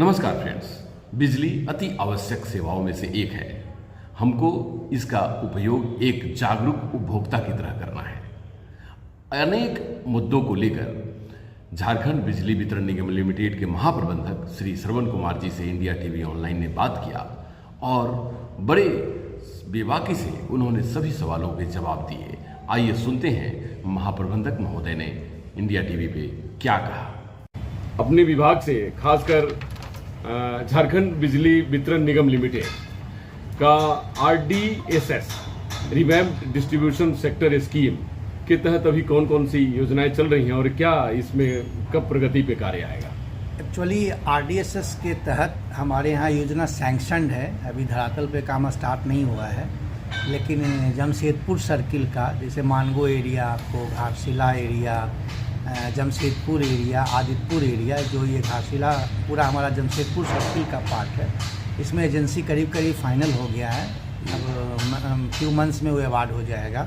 नमस्कार फ्रेंड्स। बिजली अति आवश्यक सेवाओं में से एक है। हमको इसका उपयोग एक जागरूक उपभोक्ता की तरह करना है। अनेक मुद्दों को लेकर झारखंड बिजली वितरण निगम लिमिटेड के महाप्रबंधक श्री श्रवण कुमार जी से इंडिया टीवी ऑनलाइन ने बात किया और बड़े बेबाकी से उन्होंने सभी सवालों के जवाब दिए। आइए सुनते हैं महाप्रबंधक महोदय ने इंडिया टीवी पे क्या कहा। अपने विभाग से खासकर झारखंड बिजली वितरण निगम लिमिटेड का RDSS revamped distribution sector scheme के तहत अभी कौन कौन सी योजनाएं चल रही हैं और क्या इसमें कब प्रगति पे कार्य आएगा? एक्चुअली RDSS के तहत हमारे यहाँ योजना सैंक्शनड है। अभी धरातल पे काम स्टार्ट नहीं हुआ है, लेकिन जमशेदपुर सर्किल का जैसे मानगो एरिया, आपको Ghatshila area, Jamshedpur area, Adityapur area, जो ये घाटशिला पूरा हमारा जमशेदपुर सर्किल का पार्ट है, इसमें एजेंसी करीब फाइनल हो गया है। अब फ्यू मंथ्स में वो अवार्ड हो जाएगा।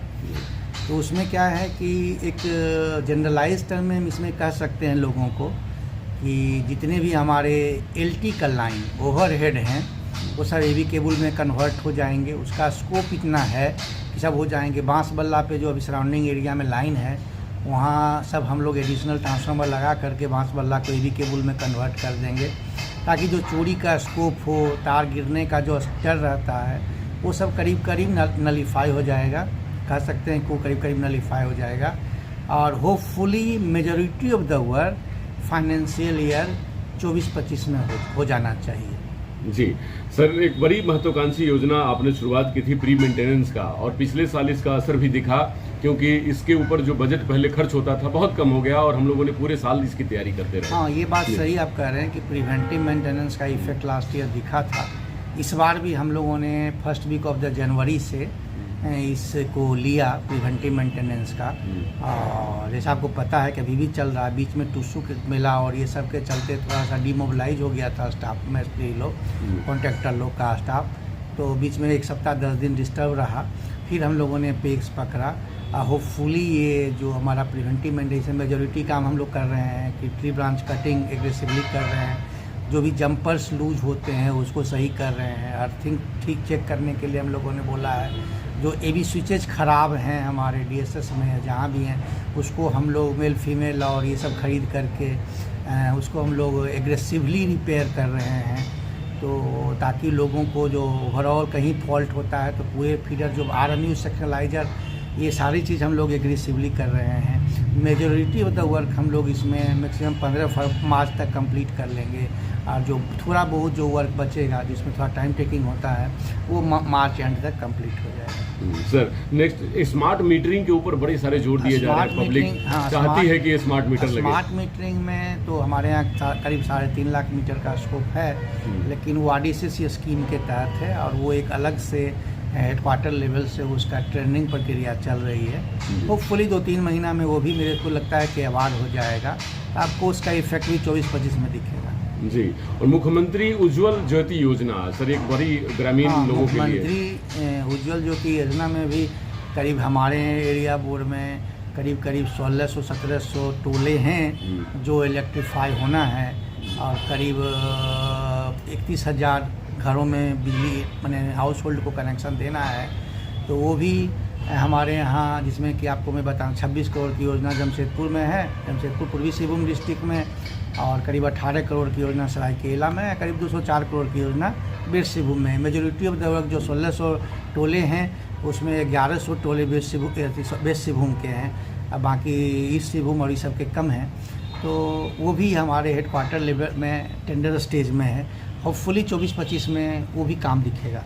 तो उसमें क्या है कि एक जनरलाइज टर्म में हम इसमें कह सकते हैं लोगों को कि जितने भी हमारे LT का लाइन ओवरहेड हैं वो सब AV केबल में कन्वर्ट हो जाएंगे। उसका स्कोप इतना है कि सब हो जाएंगे। बांसबल्ला पे जो अभी सराउंडिंग एरिया में लाइन है वहाँ सब हम लोग एडिशनल ट्रांसफार्मर लगा करके बांसबल्ला को AV केबल में कन्वर्ट कर देंगे, ताकि जो चोरी का स्कोप हो, तार गिरने का जो डर रहता है वो सब करीब नलीफाई हो जाएगा। कह सकते हैं कि करीब नलीफाई हो जाएगा और hopefully majority of the work financial year 24-25 में हो जाना चाहिए। जी सर, एक बड़ी महत्वाकांक्षी योजना आपने शुरुआत की थी प्री मेंटेनेंस का, और पिछले साल इसका असर भी दिखा क्योंकि इसके ऊपर जो बजट पहले खर्च होता था बहुत कम हो गया और हम लोगों ने पूरे साल इसकी तैयारी करते रहे। हाँ, ये बात सही आप कह रहे हैं कि प्रिवेंटिव मेंटेनेंस का इफेक्ट लास्ट ईयर दिखा था। इस बार भी हम लोगों ने first week of the January से इसको लिया प्रिवेंटिव मेंटेनेंस का। और जैसा आपको पता है कि अभी भी चल रहा है। बीच में टुस्सू के मेला और ये सब के चलते थोड़ा सा डिमोबिलाइज हो गया था स्टाफ में, लोग कॉन्ट्रैक्टर लोग का स्टाफ। तो बीच में 1 सप्ताह 10 दिन डिस्टर्ब रहा, फिर हम लोगों ने पेक्स पकड़ा। होपफुली ये जो हमारा प्रिवेंटिव मेंटेनेंस मेजॉरिटी काम हम लोग कर रहे हैं कि ट्री ब्रांच कटिंग एग्रेसिवली कर रहे हैं, जो भी जंपर्स लूज होते हैं उसको सही कर रहे हैं। अर्थिंग ठीक चेक करने के लिए हम लोगों ने बोला है। जो AV स्विचेज ख़राब हैं हमारे DSS में जहाँ भी हैं उसको हम लोग मेल फीमेल और ये सब खरीद करके उसको हम लोग एग्रेसिवली रिपेयर कर रहे हैं। तो ताकि लोगों को जो ओवरऑल कहीं फॉल्ट होता है तो पूरे फीडर जो RMU सेक्शनलाइजर, ये सारी चीज़ हम लोग एग्रेसिवली कर रहे हैं। मेजॉरिटी ऑफ द वर्क हम लोग इसमें मैक्सिमम 15 मार्च तक कंप्लीट कर लेंगे और जो थोड़ा बहुत जो वर्क बचेगा जिसमें थोड़ा टाइम टेकिंग होता है वो मार्च एंड तक कंप्लीट हो जाएगा। सर, नेक्स्ट स्मार्ट मीटरिंग के ऊपर बड़े सारे जोर दिए जा रहे हैं। पब्लिक चाहती है कि स्मार्ट मीटर लगे। स्मार्ट मीटरिंग में तो हमारे यहाँ करीब 3.5 लाख मीटर का स्कोप है, लेकिन वो RDSS स्कीम के तहत है और वो एक अलग से हेडक्वार्टर लेवल से उसका ट्रेनिंग प्रक्रिया चल रही है। होपफुली 2-3 महीना में वो भी मेरे को लगता है कि अवार्ड हो जाएगा। आपको उसका इफेक्ट भी 24-25 में दिखेगा। जी। और मुख्यमंत्री उज्ज्वल ज्योति योजना सर, एक बड़ी ग्रामीण लोगों के लिए। मुख्यमंत्री उज्ज्वल ज्योति योजना में भी करीब हमारे एरिया बोर्ड में करीब 1600-1700 टोले हैं जो इलेक्ट्रीफाई होना है और करीब 31,000 घरों में बिजली मैंने हाउस होल्ड को कनेक्शन देना है। तो वो भी हमारे यहाँ, जिसमें कि आपको मैं बताऊँ 26 करोड़ की योजना जमशेदपुर में है, जमशेदपुर पूर्वी सिंहभूम डिस्ट्रिक्ट में, और करीब 18 करोड़ की योजना सरायकेला में है, करीब 204 करोड़ की योजना वेस्ट सिंहभूम में है। मेजोरिटी ऑफ द वर्क जो 1600 टोले हैं उसमें 1100 टोले वेस्ट सिंहभूम के हैं, अब बाकी ईस्ट सिंहभूम और ये सब के कम हैं। तो वो भी हमारे हेडक्वार्टर लेवल में टेंडर स्टेज में है। होपफुली 24-25 में वो भी काम दिखेगा।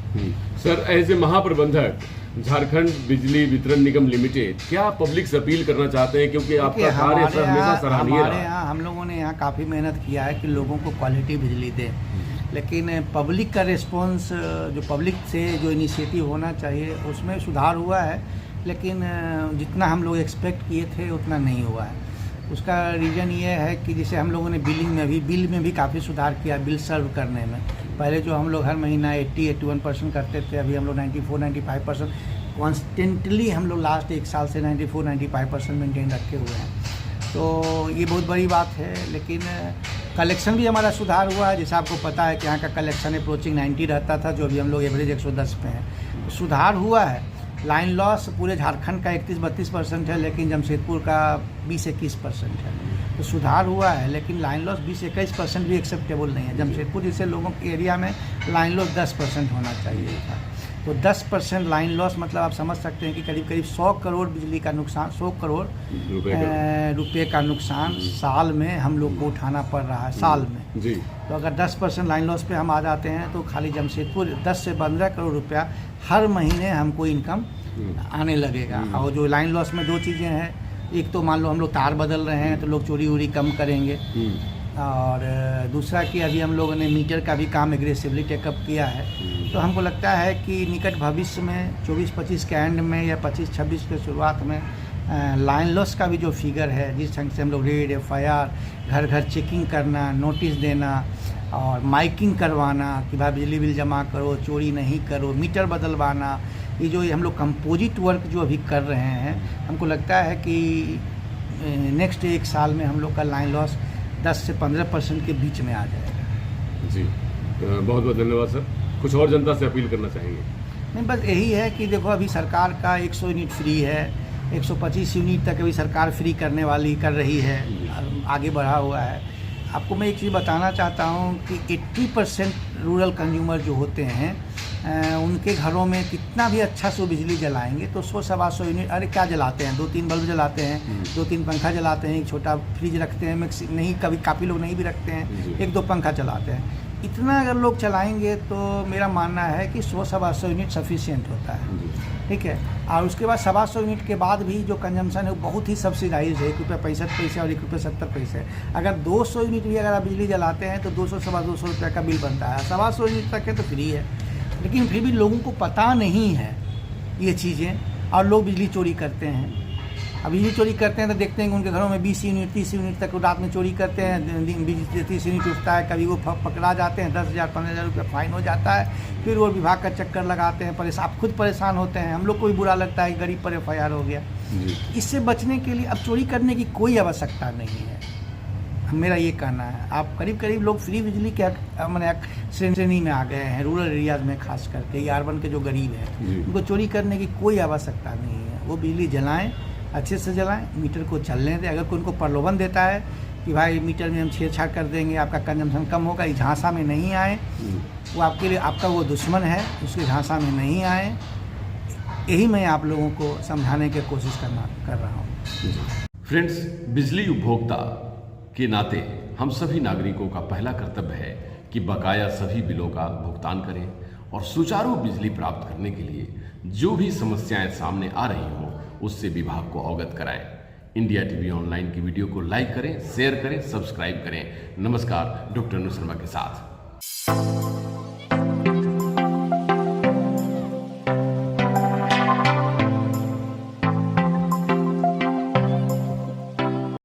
सर, एज ए महाप्रबंधक झारखंड बिजली वितरण निगम लिमिटेड क्या पब्लिक से अपील करना चाहते हैं, क्योंकि आपका कार्य हमेशा सराहनीय रहा। हमारे यहाँ हम लोगों ने यहाँ काफ़ी मेहनत किया है कि लोगों को क्वालिटी बिजली दें, लेकिन पब्लिक का रिस्पॉन्स, जो पब्लिक से जो इनिशिएटिव होना चाहिए उसमें सुधार हुआ है, लेकिन जितना हम लोग एक्सपेक्ट किए थे उतना नहीं हुआ है। उसका रीज़न ये है कि जैसे हम लोगों ने बिल में भी काफ़ी सुधार किया। बिल सर्व करने में पहले जो हम लोग हर महीना 80-81% करते थे, अभी हम लोग 94-95% कॉन्स्टेंटली हम लोग लास्ट 1 साल से 94-95% मेंटेन रखे हुए हैं। तो ये बहुत बड़ी बात है। लेकिन कलेक्शन भी हमारा सुधार हुआ है। जैसे आपको पता है कि यहाँ का कलेक्शन अप्रोचिंग 90 रहता था, जो अभी हम लोग एवरेज 110 पे हैं, तो सुधार हुआ है। लाइन लॉस पूरे झारखंड का 31-32% है, लेकिन जमशेदपुर का 20-21% है, तो सुधार हुआ है। लेकिन लाइन लॉस 20-21% भी एक्सेप्टेबल नहीं है। जमशेदपुर जैसे लोगों के एरिया में लाइन लॉस 10% होना चाहिए था। तो 10% लाइन लॉस मतलब आप समझ सकते हैं कि करीब करीब 100 करोड़ बिजली का नुकसान, 100 करोड़ रुपये का नुकसान साल में हम लोग को उठाना पड़ रहा है, साल में जी। तो अगर 10% लाइन लॉस पे हम आ जाते हैं तो खाली जमशेदपुर 10 से 15 करोड़ रुपया हर महीने हमको इनकम आने लगेगा। और जो लाइन लॉस में दो चीज़ें हैं, एक तो मान लो हम लोग तार बदल रहे हैं तो लोग चोरी वोरी कम करेंगे, और दूसरा कि अभी हम लोगों ने मीटर का भी काम एग्रेसिवली टेकअप किया है। तो हमको लगता है कि निकट भविष्य में 24-25 के एंड में या 25-26 के शुरुआत में लाइन लॉस का भी जो फिगर है, जिस ढंग से हम लोग रेड, FIR, घर घर चेकिंग करना, नोटिस देना और माइकिंग करवाना कि भाई बिजली बिल जमा करो, चोरी नहीं करो, मीटर बदलवाना, ये जो हम लोग कंपोजिट वर्क जो अभी कर रहे हैं, हमको लगता है कि नेक्स्ट 1 साल में हम लोग का लाइन लॉस 10 से 15% के बीच में आ जाएगा। जी, बहुत बहुत धन्यवाद सर। कुछ और जनता से अपील करना चाहेंगे? नहीं, बस यही है कि देखो अभी सरकार का 100 यूनिट फ्री है, 125 यूनिट तक अभी सरकार फ्री करने वाली कर रही है, आगे बढ़ा हुआ है। आपको मैं एक चीज़ बताना चाहता हूँ कि 80% रूरल कंज्यूमर जो होते हैं उनके घरों में कितना भी अच्छा से बिजली जलाएंगे तो 100-125 यूनिट, अरे क्या जलाते हैं, 2-3 बल्ब जलाते हैं, 2-3 पंखा जलाते हैं, एक छोटा फ्रिज रखते हैं, नहीं कभी काफ़ी लोग नहीं भी रखते हैं, 1-2 पंखा चलाते हैं। इतना अगर लोग चलाएंगे तो मेरा मानना है कि 100-125 यूनिट सफिशिएंट होता है, ठीक है। और उसके बाद 125 यूनिट के बाद भी जो कंजम्पशन है वो बहुत ही सब्सिडाइज है, ₹1.65 और ₹1.70। अगर 200 यूनिट भी अगर आप बिजली जलाते हैं तो 200-250 रुपये का बिल बनता है। 125 यूनिट तक है तो फ्री है, लेकिन फिर भी लोगों को पता नहीं है ये चीज़ें, और लोग बिजली चोरी करते हैं। अब बिजली चोरी करते हैं तो देखते हैं कि उनके घरों में 20 यूनिट 30 यूनिट तक रात में चोरी करते हैं, 30 यूनिट उठता है, कभी वो पकड़ा जाते हैं, 10,000 15,000 रुपये फाइन हो जाता है, फिर वो विभाग का चक्कर लगाते हैं, परेशान, आप खुद परेशान होते हैं, हम लोग को भी बुरा लगता है, गरीब पर FIR हो गया। इससे बचने के लिए अब चोरी करने की कोई आवश्यकता नहीं है, मेरा ये कहना है। आप करीब करीब लोग फ्री बिजली के मैंने श्रेणी में आ गए हैं, रूरल एरियाज़ में खास करके, ये अर्बन के जो गरीब हैं उनको चोरी करने की कोई आवश्यकता नहीं है। वो बिजली जलाएं, अच्छे से जलाएं, मीटर को चलने दें। अगर कोई उनको प्रलोभन देता है कि भाई मीटर में हम छेड़छाड़ कर देंगे, आपका कंजम्पशन कम होगा, इस झांसा में नहीं आए, वो आपके लिए आपका वो दुश्मन है, उसके झांसा में नहीं आए। यही मैं आप लोगों को समझाने की कोशिश कर रहा हूँ। फ्रेंड्स, बिजली उपभोक्ता के नाते हम सभी नागरिकों का पहला कर्तव्य है कि बकाया सभी बिलों का भुगतान करें और सुचारू बिजली प्राप्त करने के लिए जो भी समस्याएं सामने आ रही हों उससे विभाग को अवगत कराएं। इंडिया टीवी ऑनलाइन की वीडियो को लाइक करें, शेयर करें, सब्सक्राइब करें। नमस्कार, डॉक्टर अनु शर्मा के साथ।